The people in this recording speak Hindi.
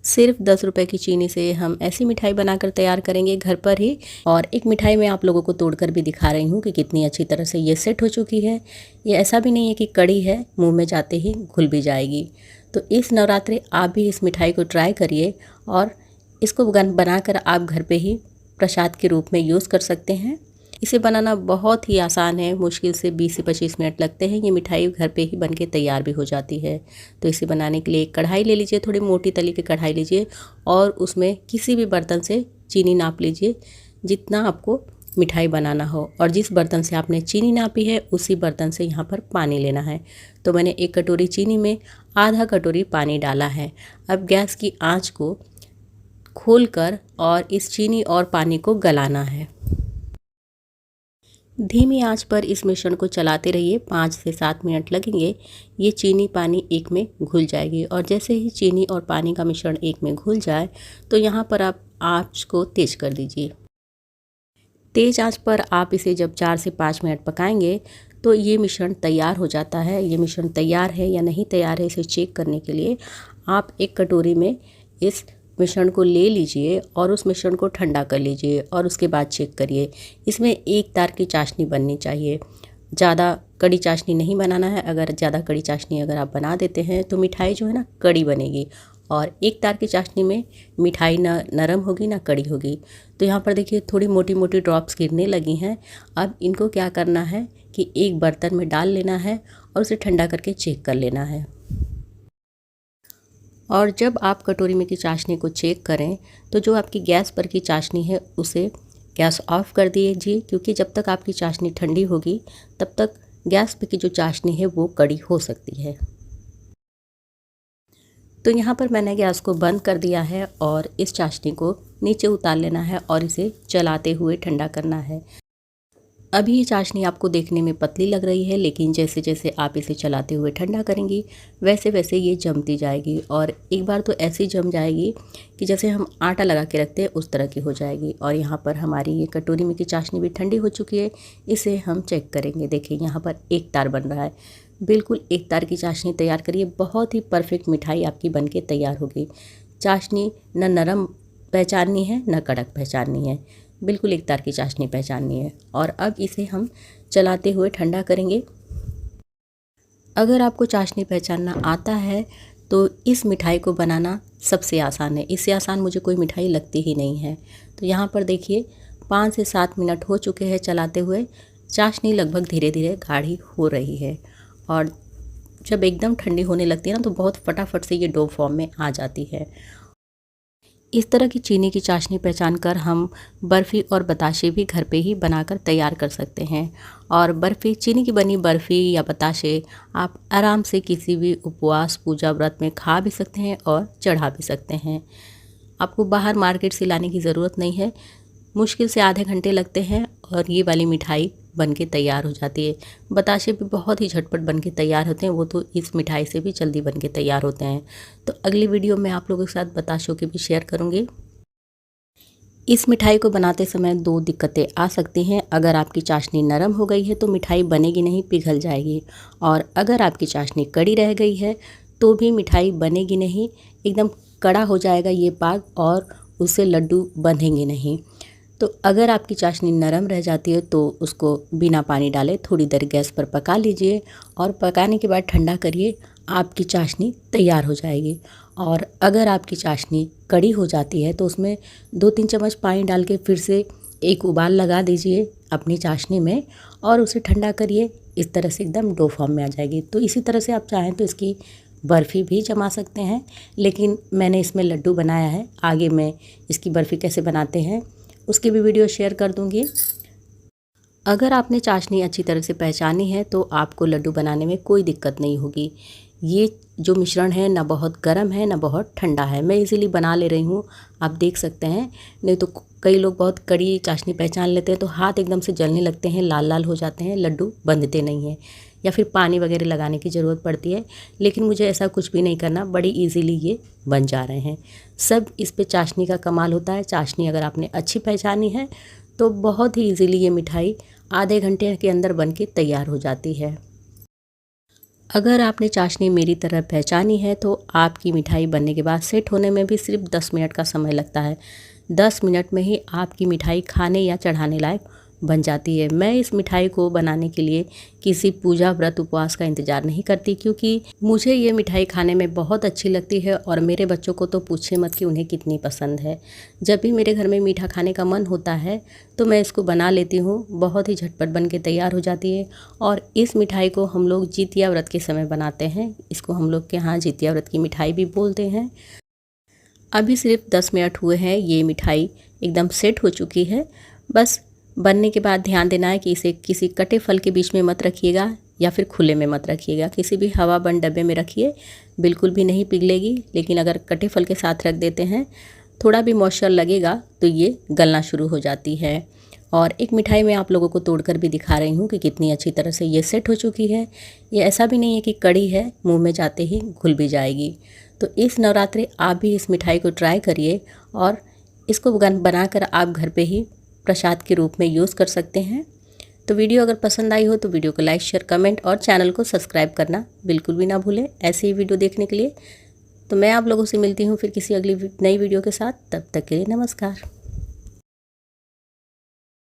सिर्फ 10 रुपए की चीनी से हम ऐसी मिठाई बनाकर तैयार करेंगे घर पर ही। और एक मिठाई मैं आप लोगों को तोड़कर भी दिखा रही हूँ कि कितनी अच्छी तरह से ये सेट हो चुकी है। ये ऐसा भी नहीं है कि कड़ी है, मुंह में जाते ही घुल भी जाएगी। तो इस नवरात्रि आप भी इस मिठाई को ट्राई करिए और इसको बनाकर आप घर पे ही प्रसाद के रूप में यूज़ कर सकते हैं। इसे बनाना बहुत ही आसान है, मुश्किल से 20 से 25 मिनट लगते हैं। ये मिठाई घर पे ही बनके तैयार भी हो जाती है। तो इसे बनाने के लिए एक कढ़ाई ले लीजिए, थोड़ी मोटी तली की कढ़ाई लीजिए और उसमें किसी भी बर्तन से चीनी नाप लीजिए जितना आपको मिठाई बनाना हो। और जिस बर्तन से आपने चीनी नापी है उसी बर्तन से यहाँ पर पानी लेना है। तो मैंने 1 कटोरी चीनी में आधा कटोरी पानी डाला है। अब गैस की आँच को खोलकर और इस चीनी और पानी को गलाना है। धीमी आंच पर इस मिश्रण को चलाते रहिए, 5 से 7 मिनट लगेंगे। ये चीनी पानी एक में घुल जाएगी और जैसे ही चीनी और पानी का मिश्रण एक में घुल जाए तो यहाँ पर आप आंच को तेज कर दीजिए। तेज आंच पर आप इसे जब 4 से 5 मिनट पकाएंगे तो ये मिश्रण तैयार हो जाता है। ये मिश्रण तैयार है या नहीं तैयार है इसे चेक करने के लिए आप एक कटोरी में इस मिश्रण को ले लीजिए और उस मिश्रण को ठंडा कर लीजिए और उसके बाद चेक करिए। इसमें एक तार की चाशनी बननी चाहिए, ज़्यादा कड़ी चाशनी नहीं बनाना है। अगर ज़्यादा कड़ी चाशनी अगर आप बना देते हैं तो मिठाई जो है ना कड़ी बनेगी और एक तार की चाशनी में मिठाई ना नरम होगी ना कड़ी होगी। तो यहाँ पर देखिए थोड़ी मोटी मोटी ड्रॉप्स गिरने लगी हैं। अब इनको क्या करना है कि एक बर्तन में डाल लेना है और उसे ठंडा करके चेक कर लेना है। और जब आप कटोरी में की चाशनी को चेक करें तो जो आपकी गैस पर की चाशनी है उसे गैस ऑफ कर दीजिए, क्योंकि जब तक आपकी चाशनी ठंडी होगी तब तक गैस पर की जो चाशनी है वो कड़ी हो सकती है। तो यहाँ पर मैंने गैस को बंद कर दिया है और इस चाशनी को नीचे उतार लेना है और इसे चलाते हुए ठंडा करना है। अभी ये चाशनी आपको देखने में पतली लग रही है, लेकिन जैसे जैसे आप इसे चलाते हुए ठंडा करेंगी वैसे वैसे ये जमती जाएगी और एक बार तो ऐसी जम जाएगी कि जैसे हम आटा लगा के रखते हैं उस तरह की हो जाएगी। और यहाँ पर हमारी ये कटोरी में की चाशनी भी ठंडी हो चुकी है। इसे हम चेक करेंगे। देखिए यहाँ पर एक तार बन रहा है। बिल्कुल एक तार की चाशनी तैयार करिए, बहुत ही परफेक्ट मिठाई आपकी बन के तैयार होगी। चाशनी न नरम पहचाननी है न कड़क पहचाननी है, बिल्कुल एक तार की चाशनी पहचाननी है। और अब इसे हम चलाते हुए ठंडा करेंगे। अगर आपको चाशनी पहचानना आता है तो इस मिठाई को बनाना सबसे आसान है। इससे आसान मुझे कोई मिठाई लगती ही नहीं है। तो यहाँ पर देखिए 5 से 7 मिनट हो चुके हैं चलाते हुए। चाशनी लगभग धीरे धीरे गाढ़ी हो रही है और जब एकदम ठंडी होने लगती है ना तो बहुत फटाफट से ये डो फॉर्म में आ जाती है। इस तरह की चीनी की चाशनी पहचान कर हम बर्फ़ी और बताशे भी घर पे ही बनाकर तैयार कर सकते हैं। और बर्फ़ी, चीनी की बनी बर्फ़ी या बताशे आप आराम से किसी भी उपवास, पूजा, व्रत में खा भी सकते हैं और चढ़ा भी सकते हैं। आपको बाहर मार्केट से लाने की ज़रूरत नहीं है। मुश्किल से आधे घंटे लगते हैं और ये वाली मिठाई बनके तैयार हो जाती है। बताशे भी बहुत ही झटपट बनके तैयार होते हैं, वो तो इस मिठाई से भी जल्दी बनके तैयार होते हैं। तो अगली वीडियो में आप लोगों के साथ बताशों की भी शेयर करूँगी। इस मिठाई को बनाते समय 2 दिक्कतें आ सकती हैं। अगर आपकी चाशनी नरम हो गई है तो मिठाई बनेगी नहीं, पिघल जाएगी। और अगर आपकी चाशनी कड़ी रह गई है तो भी मिठाई बनेगी नहीं, एकदम कड़ा हो जाएगा ये पाक और उससे लड्डू बंधेंगे नहीं। तो अगर आपकी चाशनी नरम रह जाती है तो उसको बिना पानी डाले थोड़ी देर गैस पर पका लीजिए और पकाने के बाद ठंडा करिए, आपकी चाशनी तैयार हो जाएगी। और अगर आपकी चाशनी कड़ी हो जाती है तो उसमें 2-3 चम्मच पानी डाल के फिर से एक उबाल लगा दीजिए अपनी चाशनी में और उसे ठंडा करिए। इस तरह से एकदम डो फॉर्म में आ जाएगी। तो इसी तरह से आप चाहें तो इसकी बर्फ़ी भी जमा सकते हैं, लेकिन मैंने इसमें लड्डू बनाया है। आगे मैं इसकी बर्फ़ी कैसे बनाते हैं उसकी भी वीडियो शेयर कर दूंगी। अगर आपने चाशनी अच्छी तरह से पहचानी है तो आपको लड्डू बनाने में कोई दिक्कत नहीं होगी। ये जो मिश्रण है ना बहुत गर्म है ना बहुत ठंडा है, मैं इजीली बना ले रही हूँ, आप देख सकते हैं। नहीं तो कई लोग बहुत कड़ी चाशनी पहचान लेते हैं तो हाथ एकदम से जलने लगते हैं, लाल लाल हो जाते हैं, लड्डू बनते नहीं हैं या फिर पानी वगैरह लगाने की ज़रूरत पड़ती है। लेकिन मुझे ऐसा कुछ भी नहीं करना, बड़ी इजीली ये बन जा रहे हैं। सब इस पे चाशनी का कमाल होता है। चाशनी अगर आपने अच्छी पहचानी है तो बहुत ही इजीली ये मिठाई आधे घंटे के अंदर बन के तैयार हो जाती है। अगर आपने चाशनी मेरी तरह पहचानी है तो आपकी मिठाई बनने के बाद सेट होने में भी सिर्फ 10 मिनट का समय लगता है। 10 मिनट में ही आपकी मिठाई खाने या चढ़ाने लायक बन जाती है। मैं इस मिठाई को बनाने के लिए किसी पूजा व्रत उपवास का इंतज़ार नहीं करती, क्योंकि मुझे ये मिठाई खाने में बहुत अच्छी लगती है और मेरे बच्चों को तो पूछे मत कि उन्हें कितनी पसंद है। जब भी मेरे घर में मीठा खाने का मन होता है तो मैं इसको बना लेती हूँ। बहुत ही झटपट बन के तैयार हो जाती है और इस मिठाई को हम लोग जितिया व्रत के समय बनाते हैं। इसको हम लोग के यहाँ जितिया व्रत की मिठाई भी बोलते हैं। अभी सिर्फ 10 मिनट हुए हैं, ये मिठाई एकदम सेट हो चुकी है। बस बनने के बाद ध्यान देना है कि इसे किसी कटे फल के बीच में मत रखिएगा या फिर खुले में मत रखिएगा। किसी भी हवा बंद डब्बे में रखिए, बिल्कुल भी नहीं पिघलेगी। लेकिन अगर कटे फल के साथ रख देते हैं, थोड़ा भी मॉइस्चर लगेगा तो ये गलना शुरू हो जाती है। और एक मिठाई मैं आप लोगों को तोड़कर भी दिखा रही हूँ कि कितनी अच्छी तरह से ये सेट हो चुकी है। ये ऐसा भी नहीं है कि कड़ी है, मुँह में जाते ही घुल भी जाएगी। तो इस नवरात्रि आप भी इस मिठाई को ट्राई करिए और इसको बनाकर आप घर पे ही प्रसाद के रूप में यूज़ कर सकते हैं। तो वीडियो अगर पसंद आई हो तो वीडियो को लाइक, शेयर, कमेंट और चैनल को सब्सक्राइब करना बिल्कुल भी ना भूलें ऐसे ही वीडियो देखने के लिए। तो मैं आप लोगों से मिलती हूँ फिर किसी अगली नई वीडियो के साथ। तब तक के लिए नमस्कार।